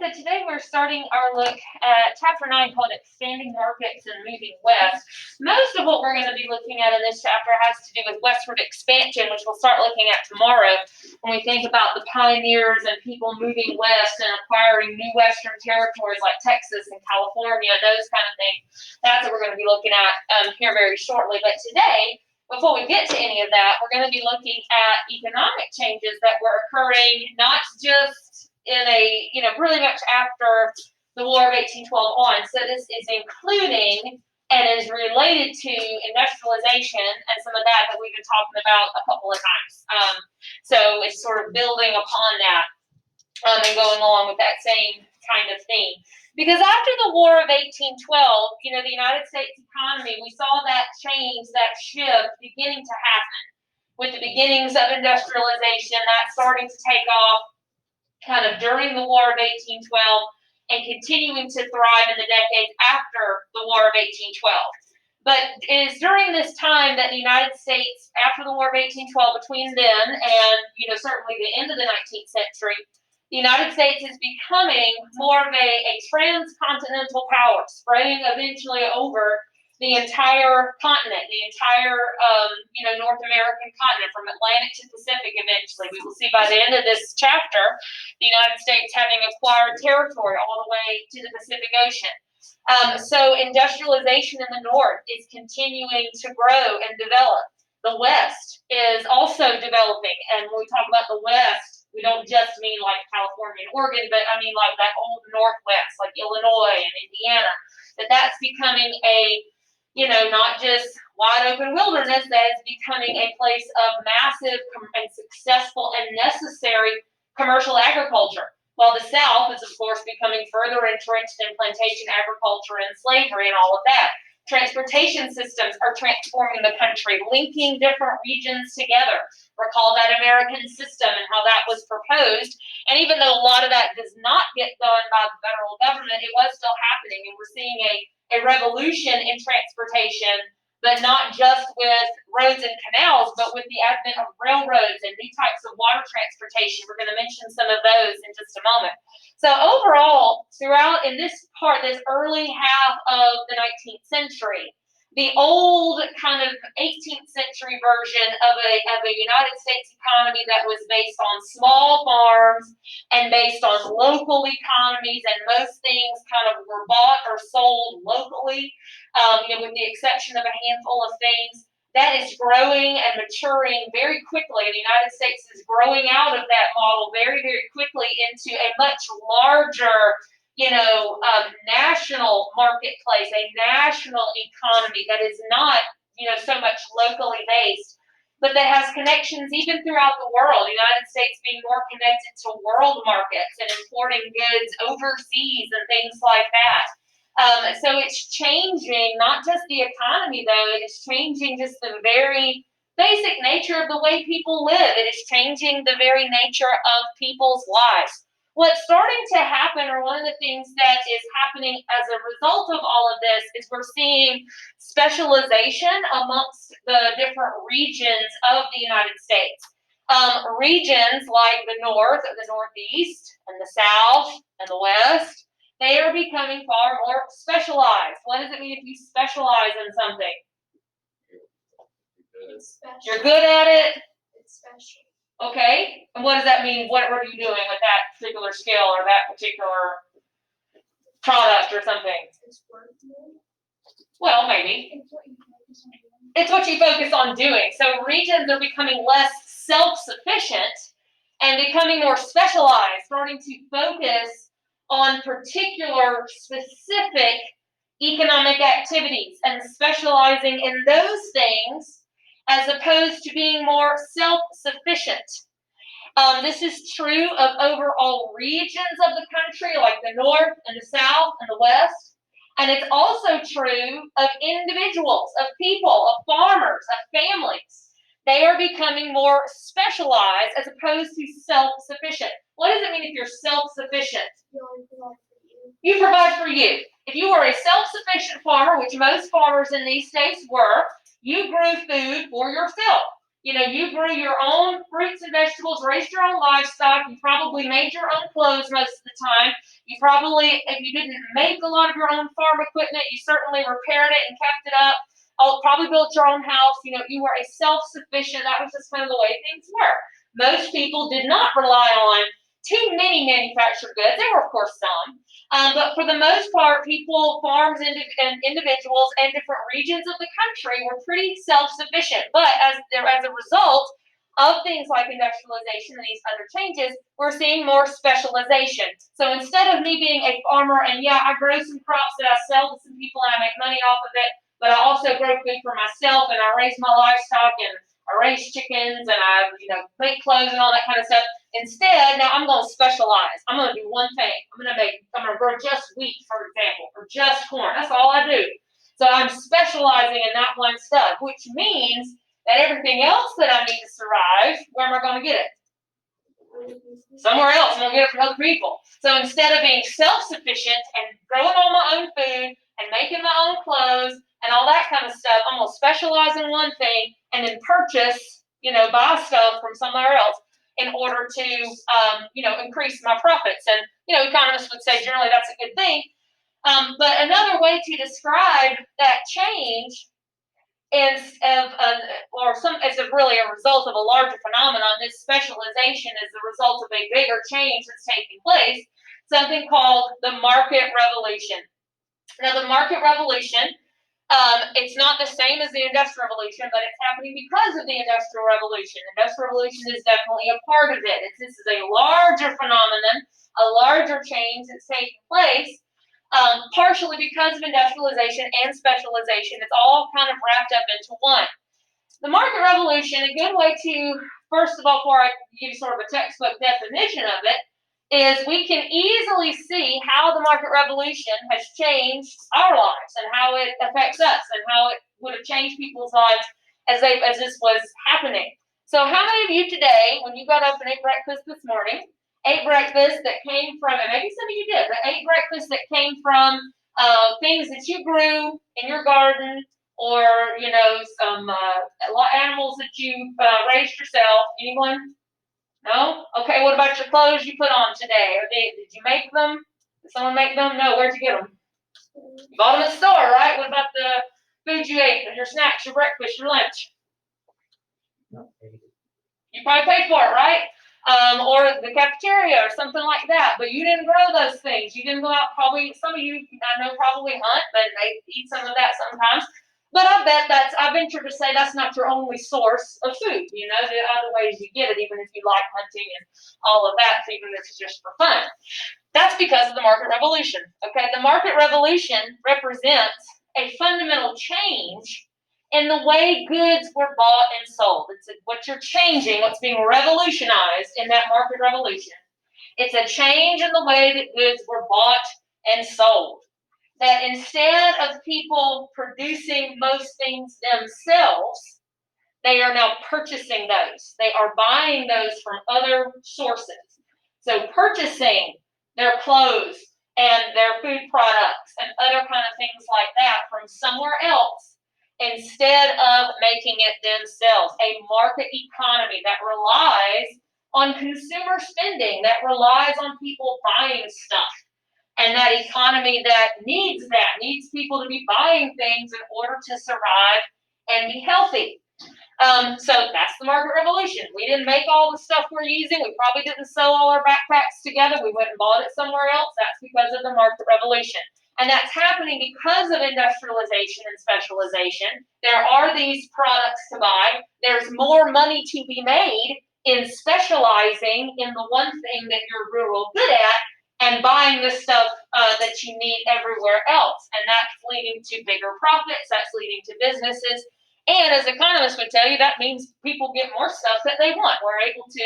so today we're starting our look at Chapter 9 called Expanding Markets and Moving West. Most of what we're going to be looking at in this chapter has to do with westward expansion, which we'll start looking at tomorrow when we think about the pioneers and people moving west and acquiring new western territories like Texas and California, those kind of things. That's what we're going to be looking at here very shortly. But today, before we get to any of that, we're going to be looking at economic changes that were occurring not just in pretty much after the War of 1812 on. So this is including and is related to industrialization and some of that we've been talking about a couple of times. So it's sort of building upon that and going along with that same kind of theme. Because after the War of 1812, the United States economy, we saw that change, that shift beginning to happen with the beginnings of industrialization, that starting to take off kind of during the War of 1812 and continuing to thrive in the decades after the War of 1812. But it is during this time that the United States, after the War of 1812, between then and, certainly the end of the 19th century, the United States is becoming more of a transcontinental power, spreading eventually over the entire continent, the entire, North American continent, from Atlantic to Pacific eventually. We will see by the end of this chapter, the United States having acquired territory all the way to the Pacific Ocean. So industrialization in the North is continuing to grow and develop. The West is also developing, and when we talk about the West, we don't just mean like California and Oregon, but I mean like that old Northwest, like Illinois and Indiana, that's becoming a not just wide open wilderness, that is becoming a place of massive and successful and necessary commercial agriculture. While the South is, of course, becoming further entrenched in plantation agriculture and slavery and all of that. Transportation systems are transforming the country, linking different regions together. Recall that American system and how that was proposed. And even though a lot of that does not get done by the federal government, it was still happening. And we're seeing a revolution in transportation, but not just with roads and canals, but with the advent of railroads and new types of water transportation. We're going to mention some of those in just a moment. So overall, throughout in this early half of the 19th century, the old kind of 18th century version of a United States economy that was based on small farms and based on local economies, and most things kind of were bought or sold locally, with the exception of a handful of things, that is growing and maturing very quickly. The United States is growing out of that model very, very quickly into a much larger national marketplace, a national economy that is not, so much locally based, but that has connections even throughout the world. The United States being more connected to world markets and importing goods overseas and things like that. So it's changing not just the economy, though, it is changing just the very basic nature of the way people live. It is changing the very nature of people's lives. What's starting to happen, or one of the things that is happening as a result of all of this, is we're seeing specialization amongst the different regions of the United States. Regions like the North, or the Northeast, and the South, and the West, they are becoming far more specialized. What does it mean if you specialize in something? You're good at it. It's special. Okay, and what does that mean? What are you doing with that particular skill or that particular product or something? It's working. Well, maybe. It's what you focus on doing. So regions are becoming less self-sufficient and becoming more specialized, starting to focus on particular specific economic activities and specializing in those things as opposed to being more self-sufficient. This is true of overall regions of the country, like the North and the South and the West. And it's also true of individuals, of people, of farmers, of families. They are becoming more specialized as opposed to self-sufficient. What does it mean if you're self-sufficient? You provide for you. If you were a self-sufficient farmer, which most farmers in these states were, you grew food for yourself. You know, you grew your own fruits and vegetables, raised your own livestock, you probably made your own clothes most of the time. You probably, if you didn't make a lot of your own farm equipment, you certainly repaired it and kept it up. Oh, probably built your own house. You know, you were a self-sufficient, that was just kind of the way things were. Most people did not rely on too many manufactured goods. There were, of course, some. But for the most part, people, farms, and individuals, and different regions of the country were pretty self-sufficient. But as a result of things like industrialization and these other changes, we're seeing more specialization. So instead of me being a farmer and yeah, I grow some crops that I sell to some people and I make money off of it, but I also grow food for myself and I raise my livestock and I raise chickens and I, make clothes and all that kind of stuff. Instead, now I'm going to specialize. I'm going to do one thing. I'm going to grow just wheat, for example, or just corn. That's all I do. So I'm specializing in that one stuff, which means that everything else that I need to survive, where am I going to get it? Somewhere else. I'm going to get it from other people. So instead of being self-sufficient and growing all my own food and making my own clothes and all that kind of stuff, I'm going to specialize in one thing and then purchase, buy stuff from somewhere else in order to, increase my profits. And, economists would say generally that's a good thing. But another way to describe that change is really a result of a larger phenomenon. This specialization is the result of a bigger change that's taking place, something called the market revolution. Now, the market revolution, it's not the same as the Industrial Revolution, but it's happening because of the Industrial Revolution. The Industrial Revolution is definitely a part of it. This is a larger phenomenon, a larger change that's taking place, partially because of industrialization and specialization. It's all kind of wrapped up into one. The market revolution, a good way to, first of all, before I give you sort of a textbook definition of it, is we can easily see how the market revolution has changed our lives and how it affects us and how it would have changed people's lives as this was happening. So how many of you today, when you got up and ate breakfast this morning, ate breakfast that came from, and maybe some of you did, but ate breakfast that came from things that you grew in your garden, or some animals that you raised yourself? Anyone? No? Okay, what about your clothes you put on today? Did you make them? Did someone make them? No, where'd you get them? You bought them at the store, right? What about the food you ate, your snacks, your breakfast, your lunch? You probably paid for it, right? Or the cafeteria or something like that, but you didn't grow those things. You didn't go out, probably, some of you I know probably hunt, but they eat some of that sometimes. But I venture to say that's not your only source of food. There are other ways you get it, even if you like hunting and all of that, even if it's just for fun. That's because of the market revolution. Okay, the market revolution represents a fundamental change in the way goods were bought and sold. It's what you're changing, what's being revolutionized in that market revolution. It's a change in the way that goods were bought and sold. That instead of people producing most things themselves, they are now purchasing those. They are buying those from other sources. So purchasing their clothes and their food products and other kind of things like that from somewhere else instead of making it themselves. A market economy that relies on consumer spending, that relies on people buying stuff. And that economy that needs people to be buying things in order to survive and be healthy. So that's the market revolution. We didn't make all the stuff we're using. We probably didn't sew all our backpacks together. We went and bought it somewhere else. That's because of the market revolution. And that's happening because of industrialization and specialization. There are these products to buy. There's more money to be made in specializing in the one thing that you're real good at, and buying the stuff that you need everywhere else. And that's leading to bigger profits. That's leading to businesses. And as economists would tell you, that means people get more stuff that they want. We're able to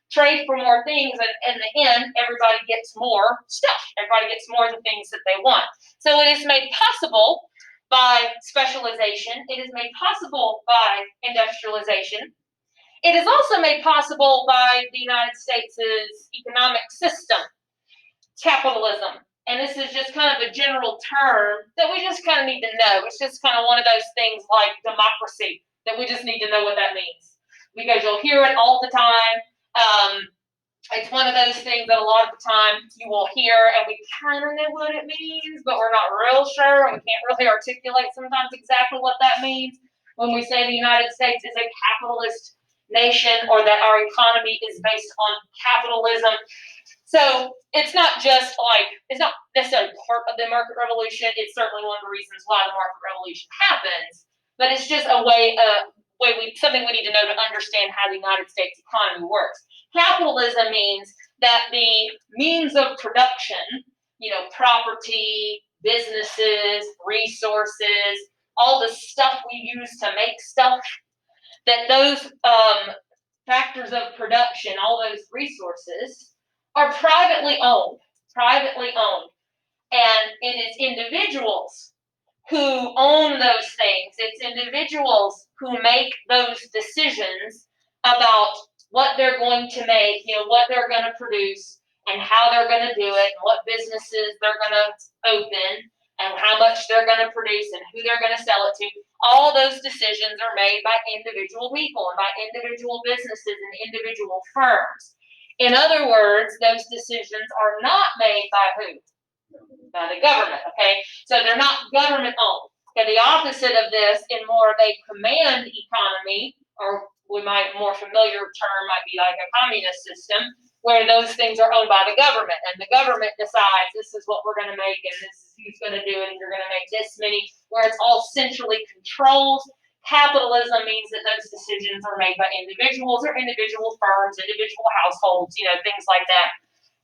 trade for more things. And in the end, everybody gets more stuff. Everybody gets more of the things that they want. So it is made possible by specialization. It is made possible by industrialization. It is also made possible by the United States' economic system. Capitalism. And this is just kind of a general term that we just kind of need to know. It's just kind of one of those things like democracy that we just need to know what that means. because you'll hear it all the time. It's one of those things that a lot of the time you will hear, and we kind of know what it means, but we're not real sure, and we can't really articulate sometimes exactly what that means when we say the United States is a capitalist nation, or that our economy is based on capitalism. So it's not necessarily part of the market revolution. It's certainly one of the reasons why the market revolution happens, but it's just something we need to know to understand how the United States economy works. Capitalism means that the means of production, property, businesses, resources, all the stuff we use to make stuff, that those factors of production, all those resources, are privately owned. And it is individuals who own those things. It's individuals who make those decisions about what they're going to make, what they're going to produce, and how they're going to do it, and what businesses they're going to open, and how much they're going to produce, and who they're going to sell it to. All those decisions are made by individual people and by individual businesses and individual firms. In other words, those decisions are not made by who? By the government, okay? So they're not government owned. Okay, the opposite of this, in more of a command economy, or more familiar term might be like a communist system, where those things are owned by the government, and the government decides this is what we're going to make, and this is who's going to do it, and you're going to make this many, where it's all centrally controlled. Capitalism means that those decisions are made by individuals or individual firms, individual households, things like that,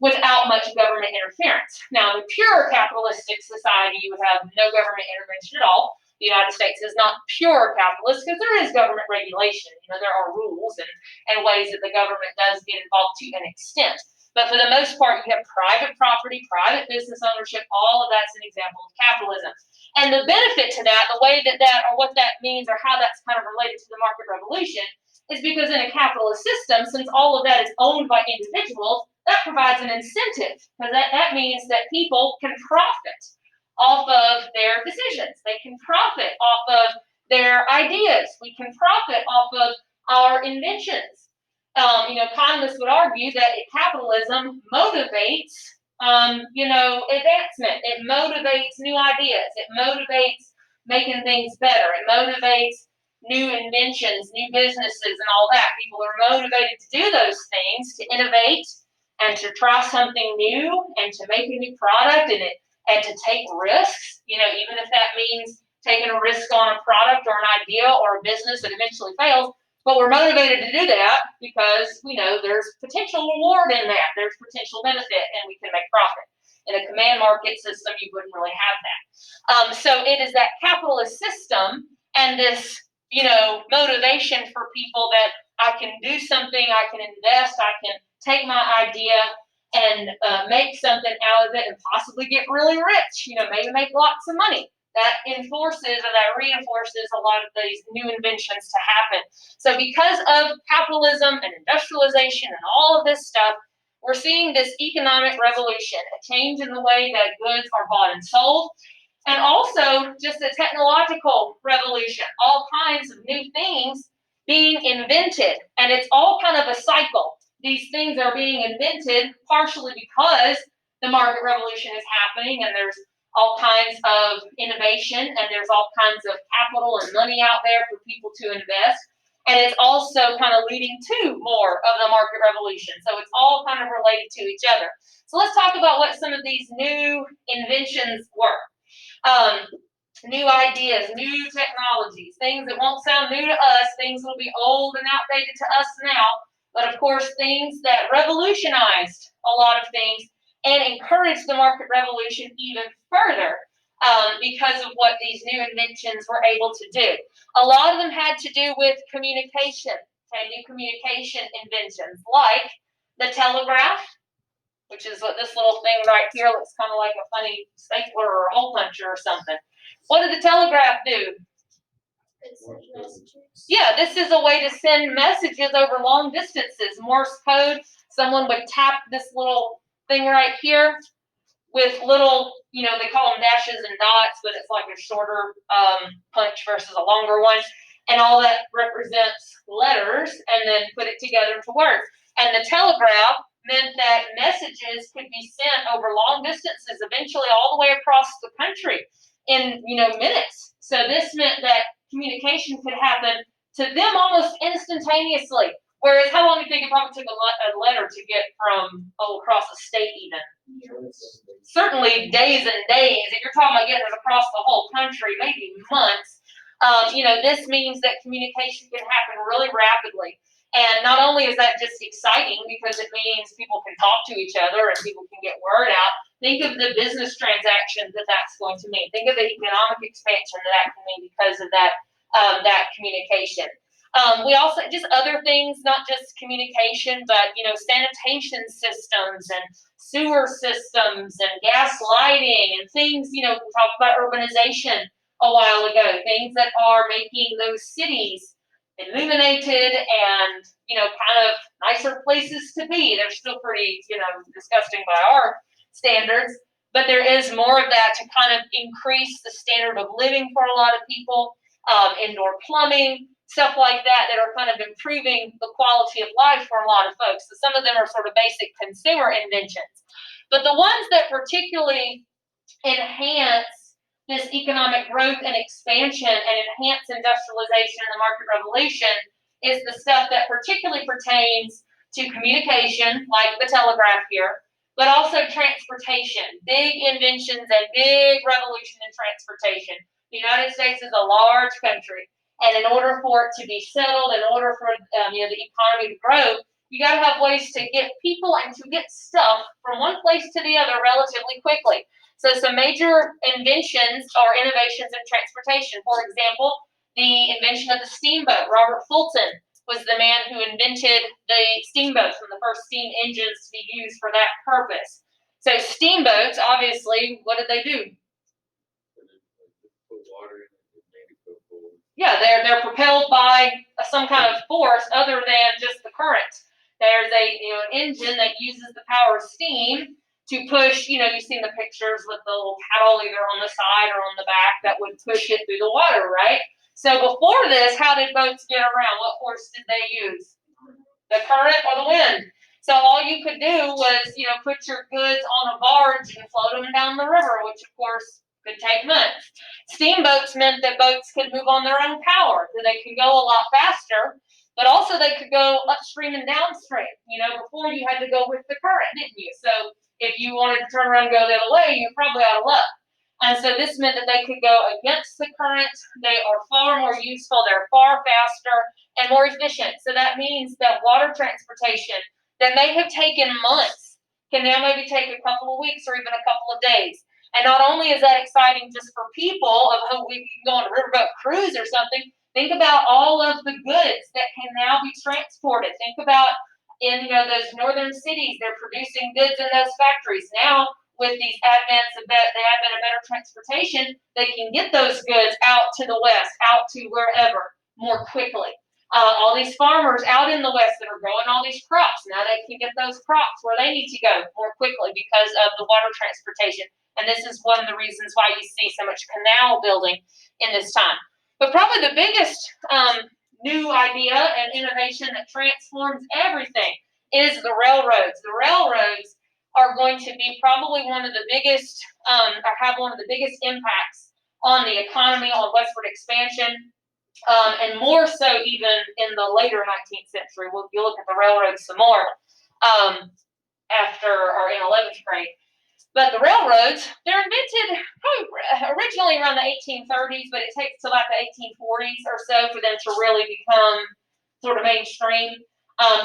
without much government interference. Now, in a pure capitalistic society, you would have no government intervention at all. The United States is not pure capitalist because there is government regulation. There are rules and ways that the government does get involved to an extent. But for the most part, you have private property, private business ownership. All of that's an example of capitalism. And the benefit to that, the way or what that means, or how that's kind of related to the market revolution, is because in a capitalist system, since all of that is owned by individuals, that provides an incentive, because that means that people can profit off of their decisions. They can profit off of their ideas. We can profit off of our inventions. Economists would argue that capitalism motivates, advancement. It motivates new ideas. It motivates making things better. It motivates new inventions, new businesses, and all that. People are motivated to do those things, to innovate, and to try something new, and to make a new product, and to take risks, even if that means taking a risk on a product or an idea or a business that eventually fails. But we're motivated to do that because we know there's potential reward in that. There's potential benefit, and we can make profit. In a command market system, you wouldn't really have that. So it is that capitalist system and this, motivation for people that I can do something, I can invest, I can take my idea and make something out of it and possibly get really rich, maybe make lots of money. That enforces or that reinforces a lot of these new inventions to happen. So because of capitalism and industrialization and all of this stuff, we're seeing this economic revolution, a change in the way that goods are bought and sold, and also just a technological revolution, all kinds of new things being invented. And it's all kind of a cycle. These things are being invented partially because the market revolution is happening, and there's all kinds of innovation, and there's all kinds of capital and money out there for people to invest. And it's also kind of leading to more of the market revolution. So it's all kind of related to each other. So let's talk about what some of these new inventions were. New ideas, new technologies, things that won't sound new to us, things that will be old and outdated to us now, but of course things that revolutionized a lot of things and encouraged the market revolution even further because of what these new inventions were able to do. A lot of them had to do with communication, new communication inventions, like the telegraph, which is what this little thing right here looks kind of like a funny stapler or a hole puncher or something. What did the telegraph do? Yeah, this is a way to send messages over long distances. Morse code, someone would tap this little thing right here with little, they call them dashes and dots, but it's like a shorter punch versus a longer one. and all that represents letters, and then put it together into words. And the telegraph meant that messages could be sent over long distances, eventually all the way across the country in, minutes. So this meant that communication could happen to them almost instantaneously. Whereas how long do you think it probably took a letter to get from across the state even? Certainly days and days. If you're talking about getting it across the whole country, maybe months. This means that communication can happen really rapidly. And not only is that just exciting because it means people can talk to each other and people can get word out, think of the business transactions that that's going to mean. Think of the economic expansion that can mean because of that communication. We also, just other things, not just communication, but, sanitation systems and sewer systems and gas lighting and things, we talked about urbanization a while ago, things that are making those cities illuminated and, kind of nicer places to be. They're still pretty, disgusting by our standards, but there is more of that to kind of increase the standard of living for a lot of people, indoor plumbing, stuff like that are kind of improving the quality of life for a lot of folks. So some of them are sort of basic consumer inventions. But the ones that particularly enhance this economic growth and expansion and enhance industrialization and the market revolution is the stuff that particularly pertains to communication, like the telegraph here, but also transportation, big inventions and big revolution in transportation. The United States is a large country, and in order for it to be settled, in order for the economy to grow, you got to have ways to get people and to get stuff from one place to the other relatively quickly. So some major inventions or innovations in transportation. For example, the invention of the steamboat. Robert Fulton was the man who invented the steamboats and the first steam engines to be used for that purpose. So steamboats, obviously, what did they do? Yeah, they're propelled by some kind of force other than just the current. There's an engine that uses the power of steam to push, you've seen the pictures with the little paddle either on the side or on the back that would push it through the water, right? So before this, how did boats get around? What force did they use? The current or the wind? So all you could do was, put your goods on a barge and float them down the river, which of course could take months. Steamboats meant that boats could move on their own power, so they could go a lot faster, but also they could go upstream and downstream. Before you had to go with the current, didn't you? So if you wanted to turn around and go the other way, you're probably out of luck. And so this meant that they could go against the current. They are far more useful. They're far faster and more efficient. So that means that water transportation that may have taken months can now maybe take a couple of weeks or even a couple of days. And not only is that exciting just for people, of we can go on a riverboat cruise or something, think about all of the goods that can now be transported. Think about in those northern cities, they're producing goods in those factories. Now, with these the advent of better transportation, they can get those goods out to the west, out to wherever more quickly. All these farmers out in the west that are growing all these crops, now they can get those crops where they need to go more quickly because of the water transportation. And this is one of the reasons why you see so much canal building in this time. But probably the biggest new idea and innovation that transforms everything is the railroads. The railroads are going to be probably one of the biggest, or have one of the biggest impacts on the economy, on westward expansion, and more so even in the later 19th century. You'll look at the railroads some more after or in 11th grade. But the railroads, they're invented originally around the 1830s, but it takes till about the 1840s or so for them to really become sort of mainstream.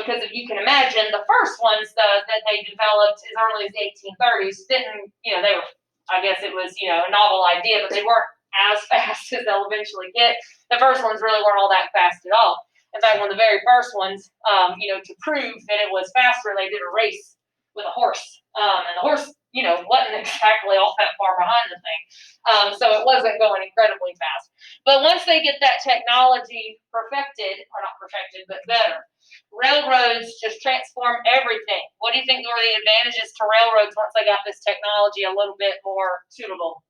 Because if you can imagine, the first ones that they developed as early as the 1830s didn't, they were, I guess it was, a novel idea, but they weren't as fast as they'll eventually get. The first ones really weren't all that fast at all. In fact, one of the very first ones, to prove that it was faster, they did a race with a horse. And the horse, wasn't exactly all that far behind the thing. So it wasn't going incredibly fast. But once they get that technology perfected, or not perfected, but better, railroads just transform everything. What do you think were the advantages to railroads once they got this technology a little bit more suitable?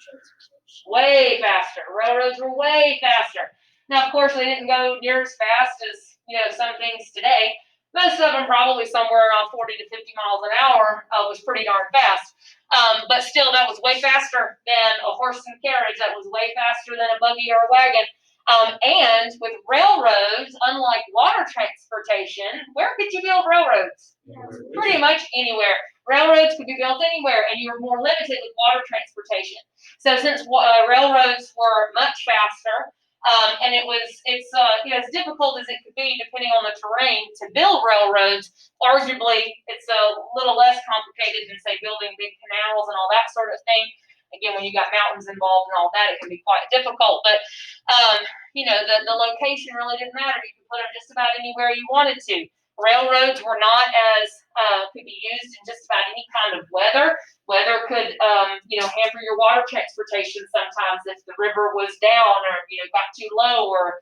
Transportation. Way faster. Railroads were way faster. Now, of course, they didn't go near as fast as, some things today. Most of them probably somewhere around 40 to 50 miles an hour was pretty darn fast. But still, that was way faster than a horse and carriage. That was way faster than a buggy or a wagon. And with railroads, unlike water transportation, where could you build railroads? Pretty much anywhere. Railroads could be built anywhere, and you were more limited with water transportation. So since railroads were much faster, and it's as difficult as it could be depending on the terrain to build railroads, arguably it's a little less complicated than say building big canals and all that sort of thing. Again, when you got mountains involved and all that, it can be quite difficult. But the location really didn't matter. You could put them just about anywhere you wanted to. Railroads were not as could be used in just about any kind of weather. Weather could hamper your water transportation sometimes if the river was down or got too low or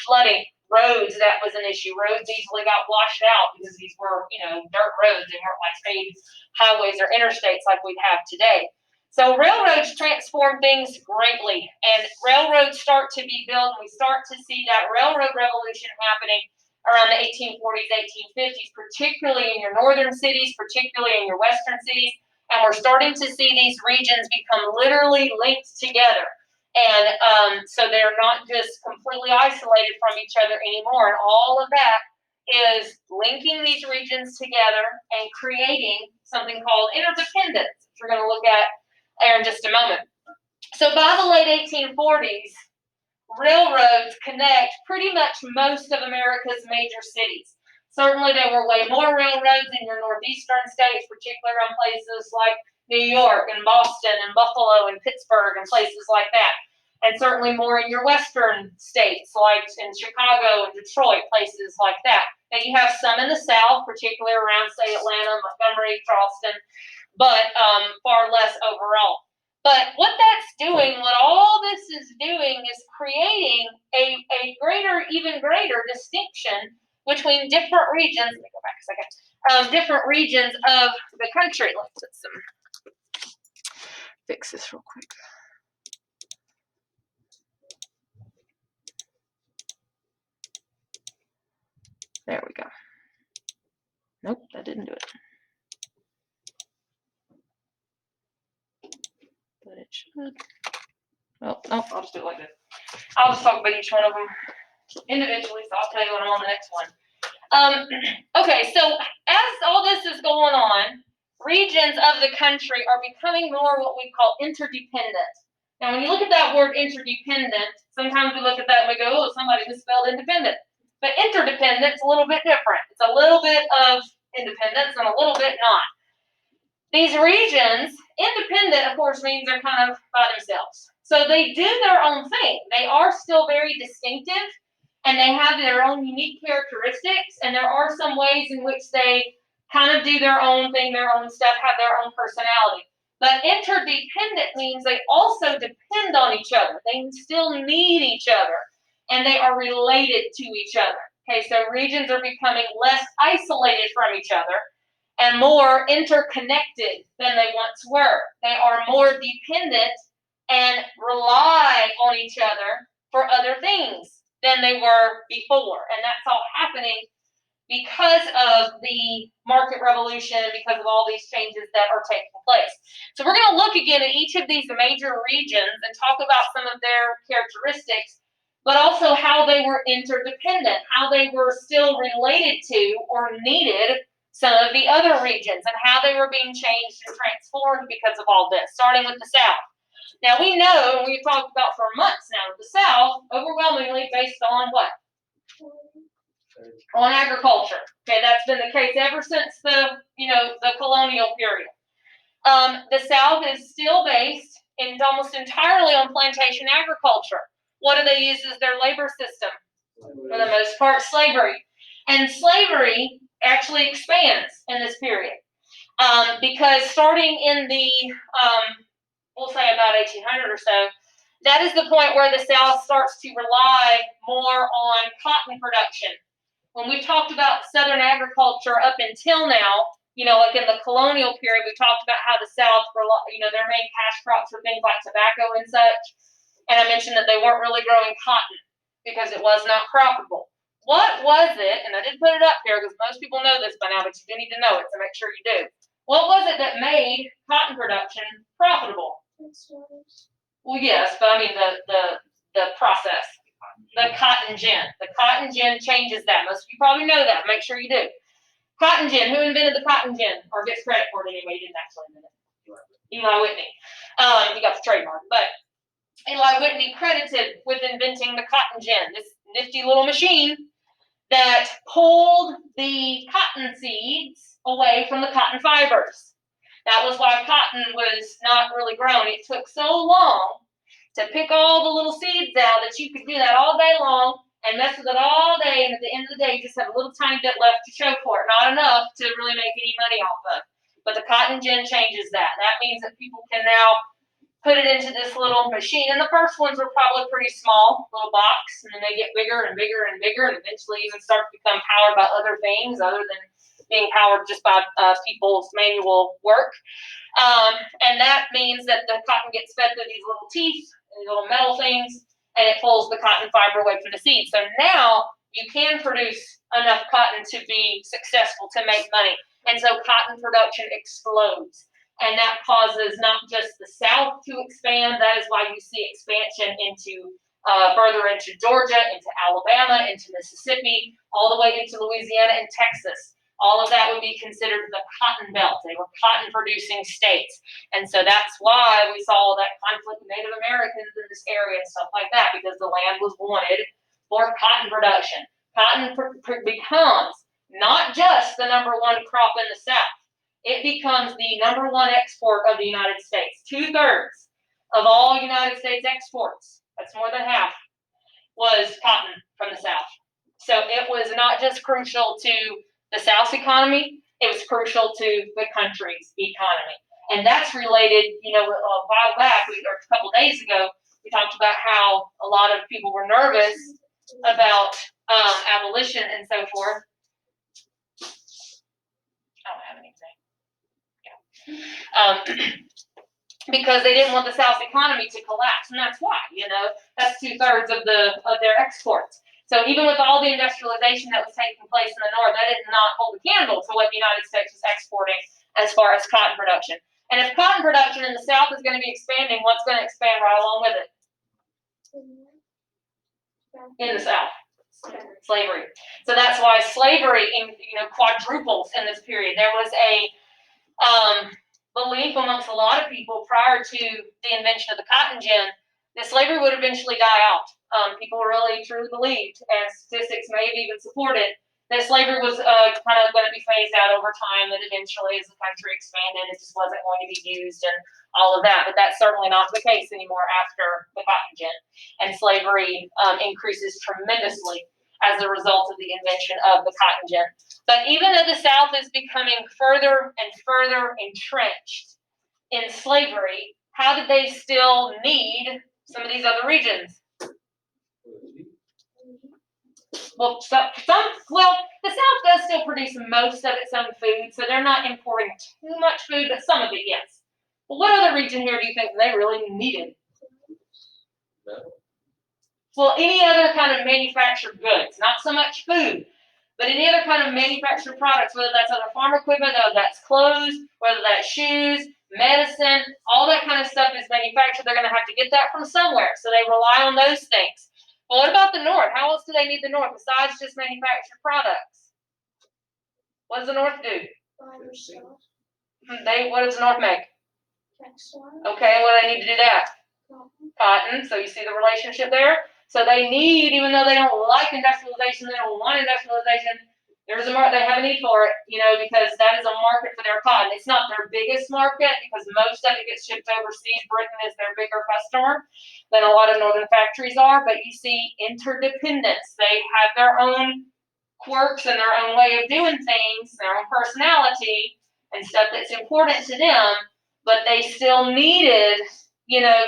flooding. Roads, that was an issue. Roads easily got washed out because these were dirt roads. They weren't like paved highways or interstates like we have today. So railroads transform things greatly, and railroads start to be built, and we start to see that railroad revolution happening around the 1840s, 1850s, particularly in your northern cities, particularly in your western cities, and we're starting to see these regions become literally linked together. And so they're not just completely isolated from each other anymore, and all of that is linking these regions together and creating something called interdependence, which we're going to look at there in just a moment. So by the late 1840s, railroads connect pretty much most of America's major cities. Certainly there were way more railroads in your northeastern states, particularly around places like New York and Boston and Buffalo and Pittsburgh and places like that. And certainly more in your western states, like in Chicago and Detroit, places like that. And you have some in the South, particularly around, say, Atlanta, Montgomery, Charleston, but far less overall. But what that's doing, what all this is doing is creating a even greater distinction between different regions. Let me go back a second. Different regions of the country. Let's fix this real quick. There we go. Nope, that didn't do it. But it should. Well, nope, I'll just do it like this. I'll just talk about each one of them individually, so I'll tell you when I'm on the next one. Okay, so as all this is going on, regions of the country are becoming more what we call interdependent. Now, when you look at that word interdependent, sometimes we look at that and we go, oh, somebody misspelled independent. But interdependent's a little bit different. It's a little bit of independence and a little bit not. These regions, independent, of course, means they're kind of by themselves. So they do their own thing. They are still very distinctive, and they have their own unique characteristics, and there are some ways in which they kind of do their own thing, their own stuff, have their own personality. But interdependent means they also depend on each other. They still need each other, and they are related to each other. Okay, so regions are becoming less isolated from each other and more interconnected than they once were. They are more dependent and rely on each other for other things than they were before. And that's all happening because of the market revolution, because of all these changes that are taking place. So we're going to look again at each of these major regions and talk about some of their characteristics, but also how they were interdependent, how they were still related to or needed some of the other regions, and how they were being changed and transformed because of all this, starting with the South. Now we know, and we've talked about for months now, the South overwhelmingly based on what? On agriculture. Okay, that's been the case ever since the colonial period. The South is still based almost entirely on plantation agriculture. What do they use as their labor system? For the most part, slavery. And slavery actually expands in this period. Because starting in the, we'll say about 1800 or so, that is the point where the South starts to rely more on cotton production. When we've talked about Southern agriculture up until now, You know, like in the colonial period, we talked about how the South, their main cash crops were things like tobacco and such. And I mentioned that they weren't really growing cotton because it was not profitable. What was it, and I did put it up here because most people know this by now, but you do need to know it, so make sure you do. What was it that made cotton production profitable? Well, yes, but I mean the process, the cotton gin. The cotton gin changes that. Most of you probably know that. Make sure you do. Cotton gin. Who invented the cotton gin, or gets credit for it anyway? He didn't actually invent it. Eli Whitney. He got the trademark, but Eli Whitney credited with inventing the cotton gin, this nifty little machine that pulled the cotton seeds away from the cotton fibers. That was why cotton was not really grown. It took so long to pick all the little seeds out that you could do that all day long and mess with it all day, and at the end of the day, you just have a little tiny bit left to show for it. Not enough to really make any money off of. But the cotton gin changes that. That means that people can now put it into this little machine. And the first ones were probably pretty small, little box, and then they get bigger and bigger and bigger, and eventually even start to become powered by other things other than being powered just by people's manual work. And that means that the cotton gets fed through these little teeth, these little metal things, and it pulls the cotton fiber away from the seed. So now you can produce enough cotton to be successful, to make money. And so cotton production explodes. And that causes not just the South to expand, that is why you see expansion into further into Georgia, into Alabama, into Mississippi, all the way into Louisiana and Texas. All of that would be considered the cotton belt. They were cotton producing states. And so that's why we saw that conflict with Native Americans in this area and stuff like that, because the land was wanted for cotton production. Cotton becomes not just the number one crop in the South. It becomes the number one export of the United States. 2/3 of all United States exports, that's more than half, was cotton from the South. So it was not just crucial to the South's economy, it was crucial to the country's economy. And that's related, a while back, or a couple days ago, we talked about how a lot of people were nervous about abolition and so forth. I don't have anything. Because they didn't want the South's economy to collapse, and that's why, that's 2/3 of their exports. So even with all the industrialization that was taking place in the North, that did not hold a candle to what the United States was exporting as far as cotton production. And if cotton production in the South is going to be expanding, what's going to expand right along with it? In the South. Slavery. So that's why slavery, quadruples in this period. There was a belief amongst a lot of people prior to the invention of the cotton gin that slavery would eventually die out. People really truly believed, and statistics may have even supported, that slavery was kind of going to be phased out over time, that eventually as the country expanded, it just wasn't going to be used and all of that. But that's certainly not the case anymore after the cotton gin. And slavery increases tremendously as a result of the invention of the cotton gin. But even though the South is becoming further and further entrenched in slavery, how did they still need some of these other regions? Well, the South does still produce most of its own food, so they're not importing too much food, but some of it, yes. But what other region here do you think they really needed? No. Well, any other kind of manufactured goods, not so much food, but any other kind of manufactured products, whether that's other farm equipment, whether that's clothes, whether that's shoes, medicine, all that kind of stuff is manufactured. They're going to have to get that from somewhere, so they rely on those things. But what about the North? How else do they need the North besides just manufactured products? What does the North do? What does the North make? Okay, what do they need to do that? Cotton. So you see the relationship there? So they need, even though they don't like industrialization, they don't want industrialization, they have a need for it, because that is a market for their cotton. It's not their biggest market because most of it gets shipped overseas. Britain is their bigger customer than a lot of northern factories are, but you see interdependence. They have their own quirks and their own way of doing things, their own personality and stuff that's important to them, but they still needed,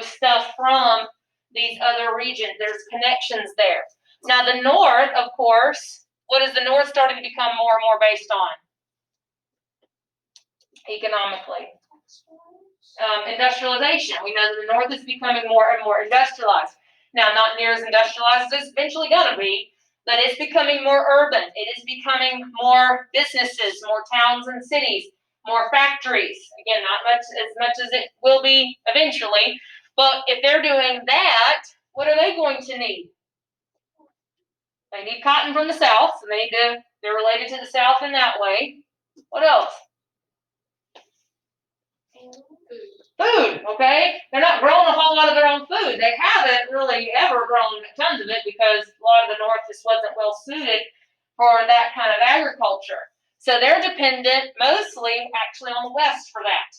stuff from these other regions. There's connections there. Now the North, of course, what is the North starting to become more and more based on? economically. Industrialization. We know that the North is becoming more and more industrialized. Now, not near as industrialized as it's eventually going to be, but it's becoming more urban. It is becoming more businesses, more towns and cities, more factories. Again, not much as much as it will be eventually. But if they're doing that, what are they going to need? They need cotton from the South, so they're related to the South in that way. What else? Food, okay? They're not growing a whole lot of their own food. They haven't really ever grown tons of it because a lot of the North just wasn't well suited for that kind of agriculture. So they're dependent mostly actually on the West for that.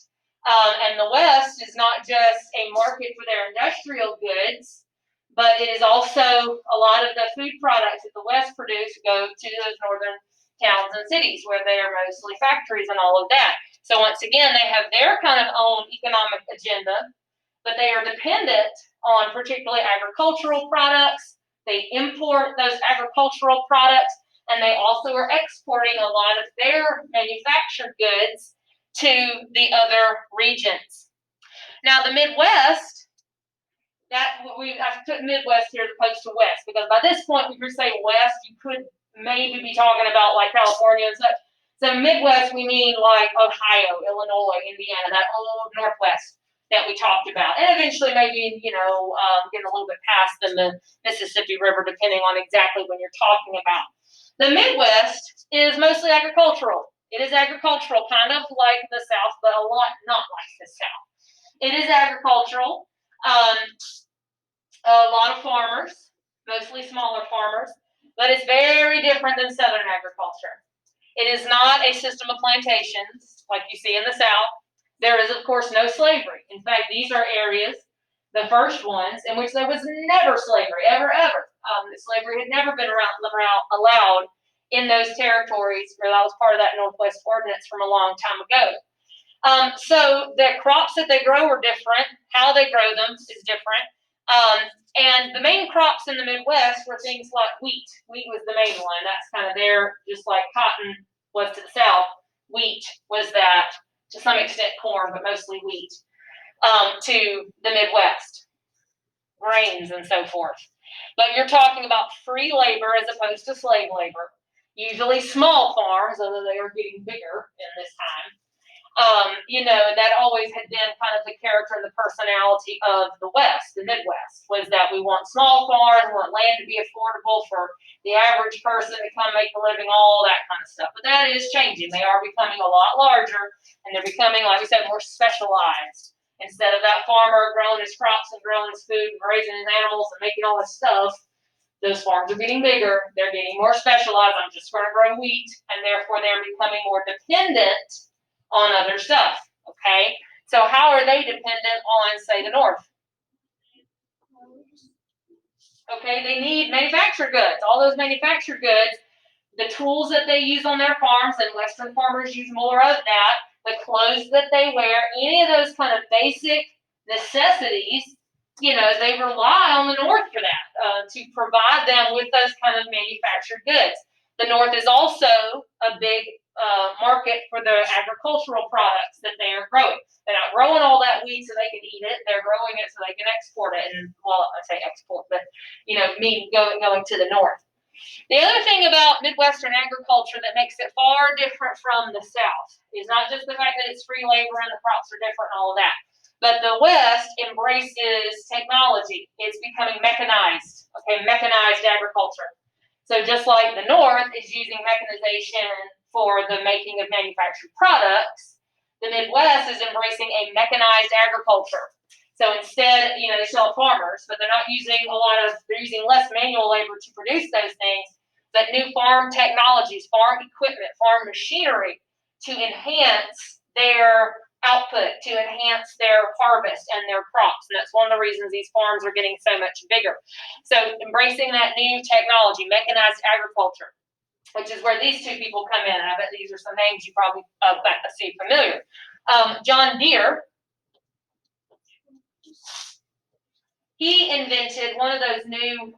And the West is not just a market for their industrial goods, but it is also a lot of the food products that the West produce go to those northern towns and cities where they are mostly factories and all of that. So once again, they have their kind of own economic agenda, but they are dependent on particularly agricultural products. They import those agricultural products, and they also are exporting a lot of their manufactured goods to the other regions. Now, the Midwest, I've put Midwest here as opposed to West, because by this point, when you say West, you could maybe be talking about like California and such. So Midwest, we mean like Ohio, Illinois, Indiana, that old Northwest that we talked about. And eventually maybe, getting a little bit past the Mississippi River, depending on exactly when you're talking about. The Midwest is mostly agricultural. It is agricultural, kind of like the South, but a lot not like the South. It is agricultural. A lot of farmers, mostly smaller farmers, but it's very different than Southern agriculture. It is not a system of plantations like you see in the South. There is, of course, no slavery. In fact, these are areas, the first ones, in which there was never slavery, ever. Slavery had never been allowed in those territories where that was part of that Northwest Ordinance from a long time ago. So the crops that they grow are different. How they grow them is different. And the main crops in the Midwest were things like wheat. Wheat was the main one. That's kind of there, just like cotton was to the South. Wheat was that, to some extent corn, but mostly wheat, to the Midwest. Grains and so forth. But you're talking about free labor as opposed to slave labor. Usually small farms, although they are getting bigger in this time. That always had been kind of the character and the personality of the West, the Midwest, was that we want small farms, we want land to be affordable for the average person to come make a living, all that kind of stuff. But that is changing. They are becoming a lot larger, and they're becoming, like we said, more specialized. Instead of that farmer growing his crops and growing his food and raising his animals and making all this stuff, those farms are getting bigger. They're getting more specialized. I'm just going to grow wheat, and therefore they're becoming more dependent on other stuff, okay? So how are they dependent on, say, the North? Okay, they need manufactured goods. All those manufactured goods, the tools that they use on their farms, and Western farmers use more of that, the clothes that they wear, any of those kind of basic necessities, they rely on the North for that, to provide them with those kind of manufactured goods. The North is also a big market for the agricultural products that they are growing. They're not growing all that wheat so they can eat it. They're growing it so they can export it. And, well, I say export, but, mean going to the North. The other thing about Midwestern agriculture that makes it far different from the South is not just the fact that it's free labor and the crops are different and all of that, but the West embraces technology. It's becoming mechanized, mechanized agriculture. So just like the North is using mechanization for the making of manufactured products, the Midwest is embracing a mechanized agriculture. So instead, they still have farmers, but they're using less manual labor to produce those things, but new farm technologies, farm equipment, farm machinery to enhance their output, to enhance their harvest and their crops. And that's one of the reasons these farms are getting so much bigger. So embracing that new technology, mechanized agriculture, which is where these two people come in. And I bet these are some names you probably see familiar. John Deere, he invented one of those new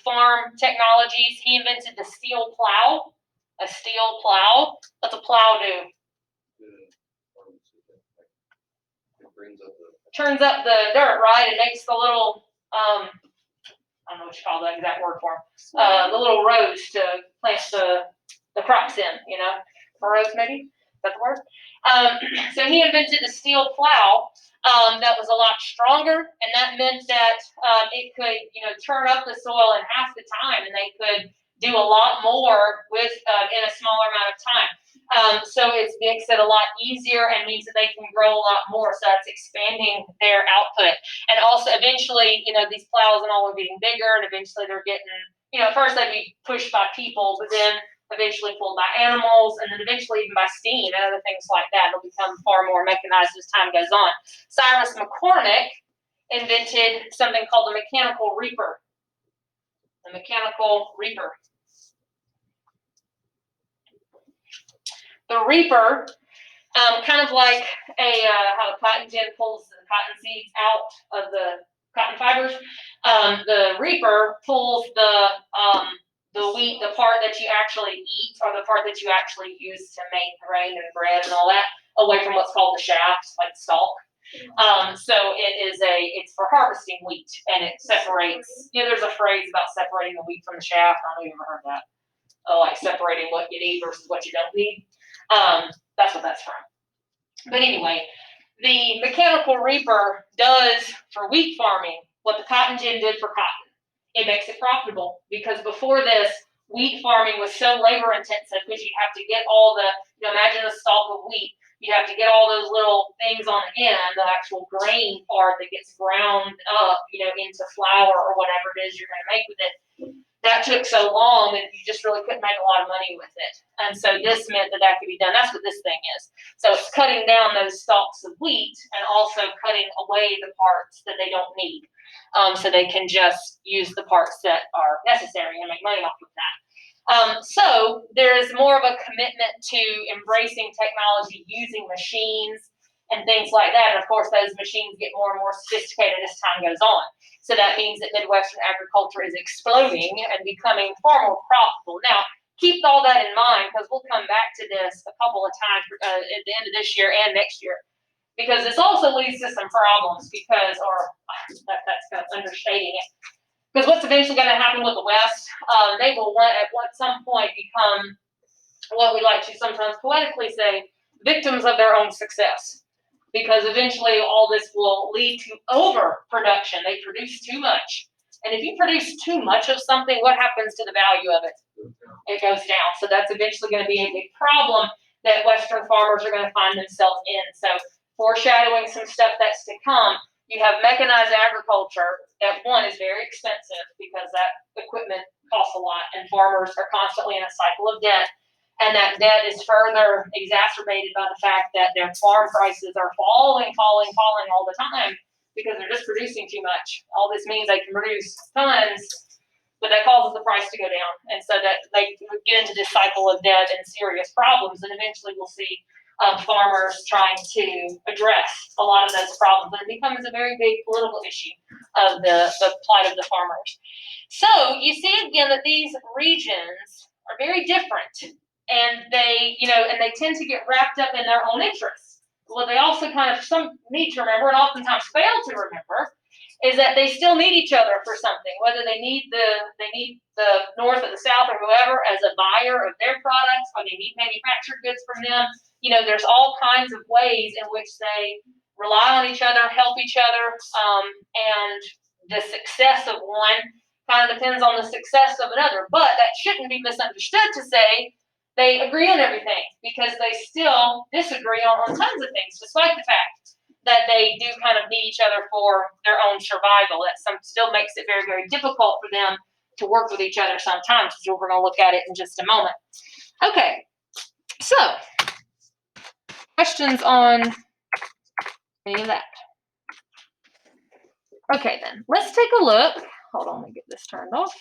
farm technologies. He invented the steel plow. A steel plow. What's a plow do? Brings up the, turns up the dirt, right, and makes the little, I don't know what you call that exact word for them, the little rows to plant the crops in, you know, furrows maybe, is that the word? So he invented a steel plow, that was a lot stronger, and that meant that, it could, you know, turn up the soil in half the time, and they could do a lot more with, in a smaller amount of time. So it makes it a lot easier and means that they can grow a lot more. So that's expanding their output. And also eventually, you know, these plows and all are getting bigger, and eventually they're getting, you know, first they'd be pushed by people, but then eventually pulled by animals, and then eventually even by steam and other things like that. They'll become far more mechanized as time goes on. Cyrus McCormick invented something called the mechanical reaper. The mechanical reaper. The reaper, kind of like how the cotton gin pulls the cotton seeds out of the cotton fibers, the reaper pulls the wheat, the part that you actually eat, or the part that you actually use to make grain and bread and all that, away from what's called the shaft, like the stalk. So it's for harvesting wheat, and it separates. You know, there's a phrase about separating the wheat from the shaft. I don't know if you've ever heard that. Like separating what you need versus what you don't need. That's what that's from. But anyway, the mechanical reaper does for wheat farming what the cotton gin did for cotton. It makes it profitable, because before this, wheat farming was so labor intensive, because you'd have to get all the, you know, imagine a stalk of wheat. You have to get all those little things on the end, the actual grain part that gets ground up, you know, into flour or whatever it is you're going to make with it. That took so long that you just really couldn't make a lot of money with it. And so this meant that could be done. That's what this thing is. So it's cutting down those stalks of wheat and also cutting away the parts that they don't need. So they can just use the parts that are necessary and make money off of that. So there is more of a commitment to embracing technology, using machines and things like that. And of course, those machines get more and more sophisticated as time goes on. So that means that Midwestern agriculture is exploding and becoming far more profitable. Now, keep all that in mind, because we'll come back to this a couple of times at the end of this year and next year, because this also leads to some problems, because, or that's kind of understating it. Because what's eventually going to happen with the West, they will at some point become what we like to sometimes poetically say, victims of their own success. Because eventually all this will lead to overproduction. They produce too much. And if you produce too much of something, what happens to the value of it? It goes down. So that's eventually going to be a big problem that Western farmers are going to find themselves in. So foreshadowing some stuff that's to come, you have mechanized agriculture. That one is very expensive because that equipment costs a lot, and farmers are constantly in a cycle of debt. And that debt is further exacerbated by the fact that their farm prices are falling all the time because they're just producing too much. All this means they can produce tons, but that causes the price to go down. And so that they get into this cycle of debt and serious problems. And eventually we'll see farmers trying to address a lot of those problems. And it becomes a very big political issue of the plight of the farmers. So you see again that these regions are very different. And they, you know, and they tend to get wrapped up in their own interests. What they also kind of need to remember, and oftentimes fail to remember, is that they still need each other for something. Whether they need the North or the South or whoever as a buyer of their products, or they need manufactured goods from them. You know, there's all kinds of ways in which they rely on each other, help each other, and the success of one kind of depends on the success of another. But that shouldn't be misunderstood to say they agree on everything, because they still disagree on tons of things, despite the fact that they do kind of need each other for their own survival. That still makes it very, very difficult for them to work with each other sometimes, which we're going to look at it in just a moment. Okay, so questions on any of that? Okay, then let's take a look. Hold on, let me get this turned off.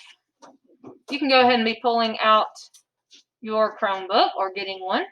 You can go ahead and be pulling out your Chromebook or getting one.